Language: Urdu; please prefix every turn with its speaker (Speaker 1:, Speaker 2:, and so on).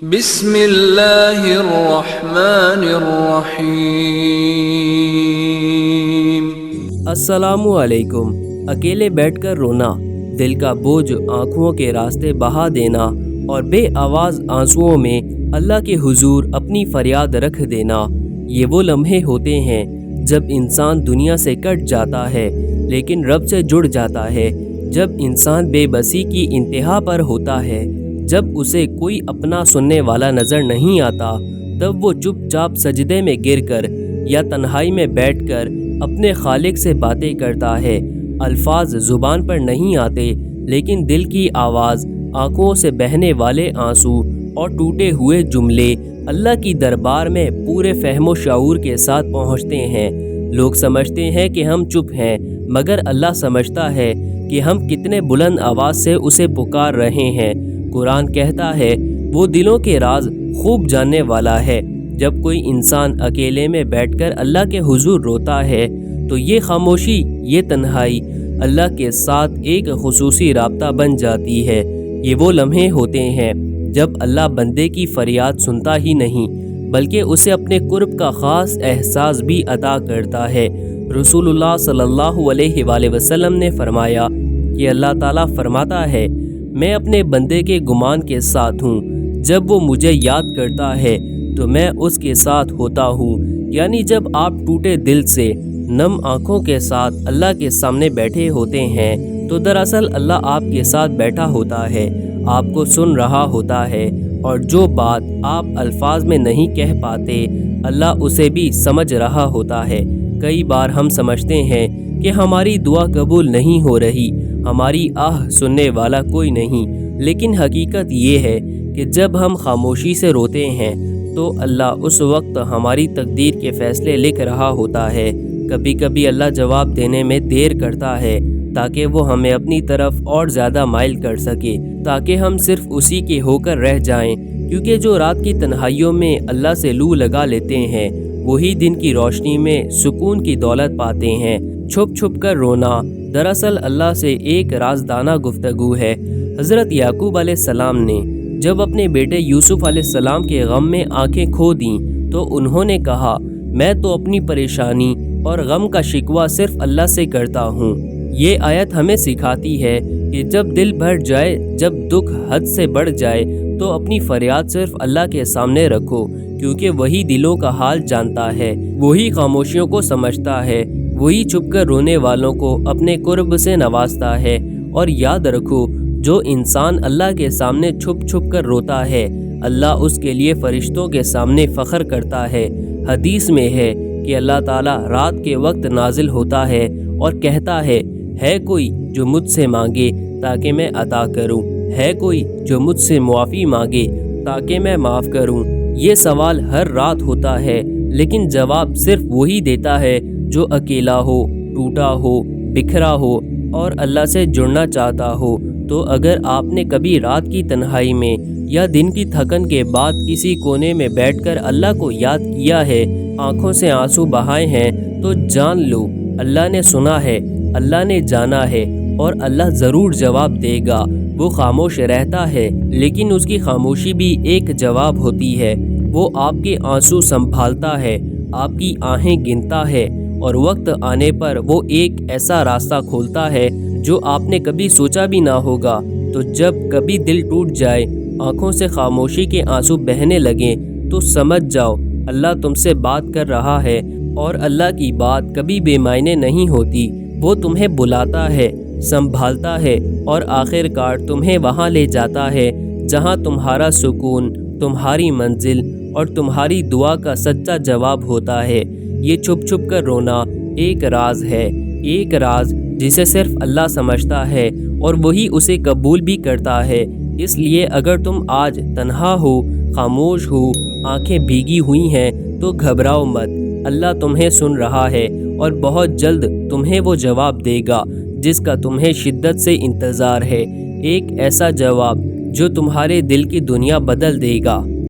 Speaker 1: بسم اللہ الرحمن الرحیم۔
Speaker 2: السلام علیکم۔ اکیلے بیٹھ کر رونا، دل کا بوجھ آنکھوں کے راستے بہا دینا اور بے آواز آنسوؤں میں اللہ کے حضور اپنی فریاد رکھ دینا، یہ وہ لمحے ہوتے ہیں جب انسان دنیا سے کٹ جاتا ہے لیکن رب سے جڑ جاتا ہے، جب انسان بے بسی کی انتہا پر ہوتا ہے، جب اسے کوئی اپنا سننے والا نظر نہیں آتا، تب وہ چپ چاپ سجدے میں گر کر یا تنہائی میں بیٹھ کر اپنے خالق سے باتیں کرتا ہے۔ الفاظ زبان پر نہیں آتے لیکن دل کی آواز، آنکھوں سے بہنے والے آنسو اور ٹوٹے ہوئے جملے اللہ کی دربار میں پورے فہم و شعور کے ساتھ پہنچتے ہیں۔ لوگ سمجھتے ہیں کہ ہم چپ ہیں، مگر اللہ سمجھتا ہے کہ ہم کتنے بلند آواز سے اسے پکار رہے ہیں۔ قرآن کہتا ہے وہ دلوں کے راز خوب جاننے والا ہے۔ جب کوئی انسان اکیلے میں بیٹھ کر اللہ کے حضور روتا ہے تو یہ خاموشی، یہ تنہائی اللہ کے ساتھ ایک خصوصی رابطہ بن جاتی ہے۔ یہ وہ لمحے ہوتے ہیں جب اللہ بندے کی فریاد سنتا ہی نہیں بلکہ اسے اپنے قرب کا خاص احساس بھی عطا کرتا ہے۔ رسول اللہ صلی اللہ علیہ وآلہ وسلم نے فرمایا کہ اللہ تعالیٰ فرماتا ہے، میں اپنے بندے کے گمان کے ساتھ ہوں، جب وہ مجھے یاد کرتا ہے تو میں اس کے ساتھ ہوتا ہوں۔ یعنی جب آپ ٹوٹے دل سے، نم آنکھوں کے ساتھ اللہ کے سامنے بیٹھے ہوتے ہیں تو دراصل اللہ آپ کے ساتھ بیٹھا ہوتا ہے، آپ کو سن رہا ہوتا ہے، اور جو بات آپ الفاظ میں نہیں کہہ پاتے اللہ اسے بھی سمجھ رہا ہوتا ہے۔ کئی بار ہم سمجھتے ہیں کہ ہماری دعا قبول نہیں ہو رہی، ہماری آہ سننے والا کوئی نہیں، لیکن حقیقت یہ ہے کہ جب ہم خاموشی سے روتے ہیں تو اللہ اس وقت ہماری تقدیر کے فیصلے لکھ رہا ہوتا ہے۔ کبھی کبھی اللہ جواب دینے میں دیر کرتا ہے تاکہ وہ ہمیں اپنی طرف اور زیادہ مائل کر سکے، تاکہ ہم صرف اسی کے ہو کر رہ جائیں، کیونکہ جو رات کی تنہائیوں میں اللہ سے لو لگا لیتے ہیں وہی دن کی روشنی میں سکون کی دولت پاتے ہیں۔ چھپ چھپ کر رونا دراصل اللہ سے ایک رازدانہ گفتگو ہے۔ حضرت یعقوب علیہ السلام نے جب اپنے بیٹے یوسف علیہ السلام کے غم میں آنکھیں کھو دیں تو انہوں نے کہا، میں تو اپنی پریشانی اور غم کا شکوہ صرف اللہ سے کرتا ہوں۔ یہ آیت ہمیں سکھاتی ہے کہ جب دل بھر جائے، جب دکھ حد سے بڑھ جائے تو اپنی فریاد صرف اللہ کے سامنے رکھو، کیونکہ وہی دلوں کا حال جانتا ہے، وہی خاموشیوں کو سمجھتا ہے، وہی چھپ کر رونے والوں کو اپنے قرب سے نوازتا ہے۔ اور یاد رکھو، جو انسان اللہ کے سامنے چھپ چھپ کر روتا ہے اللہ اس کے لیے فرشتوں کے سامنے فخر کرتا ہے۔ حدیث میں ہے کہ اللہ تعالیٰ رات کے وقت نازل ہوتا ہے اور کہتا ہے کوئی جو مجھ سے مانگے تاکہ میں عطا کروں، ہے کوئی جو مجھ سے معافی مانگے تاکہ میں معاف کروں۔ یہ سوال ہر رات ہوتا ہے لیکن جواب صرف وہی دیتا ہے جو اکیلا ہو، ٹوٹا ہو، بکھرا ہو اور اللہ سے جڑنا چاہتا ہو۔ تو اگر آپ نے کبھی رات کی تنہائی میں یا دن کی تھکن کے بعد کسی کونے میں بیٹھ کر اللہ کو یاد کیا ہے، آنکھوں سے آنسو بہائے ہیں، تو جان لو اللہ نے سنا ہے، اللہ نے جانا ہے اور اللہ ضرور جواب دے گا۔ وہ خاموش رہتا ہے لیکن اس کی خاموشی بھی ایک جواب ہوتی ہے۔ وہ آپ کے آنسو سنبھالتا ہے، آپ کی آہیں گنتا ہے اور وقت آنے پر وہ ایک ایسا راستہ کھولتا ہے جو آپ نے کبھی سوچا بھی نہ ہوگا۔ تو جب کبھی دل ٹوٹ جائے، آنکھوں سے خاموشی کے آنسو بہنے لگیں تو سمجھ جاؤ اللہ تم سے بات کر رہا ہے، اور اللہ کی بات کبھی بے معنی نہیں ہوتی۔ وہ تمہیں بلاتا ہے، سنبھالتا ہے اور آخر کار تمہیں وہاں لے جاتا ہے جہاں تمہارا سکون، تمہاری منزل اور تمہاری دعا کا سچا جواب ہوتا ہے۔ یہ چھپ چھپ کر رونا ایک راز ہے، ایک راز جسے صرف اللہ سمجھتا ہے اور وہی اسے قبول بھی کرتا ہے۔ اس لیے اگر تم آج تنہا ہو، خاموش ہو، آنکھیں بھیگی ہوئی ہیں تو گھبراؤ مت، اللہ تمہیں سن رہا ہے اور بہت جلد تمہیں وہ جواب دے گا جس کا تمہیں شدت سے انتظار ہے، ایک ایسا جواب جو تمہارے دل کی دنیا بدل دے گا۔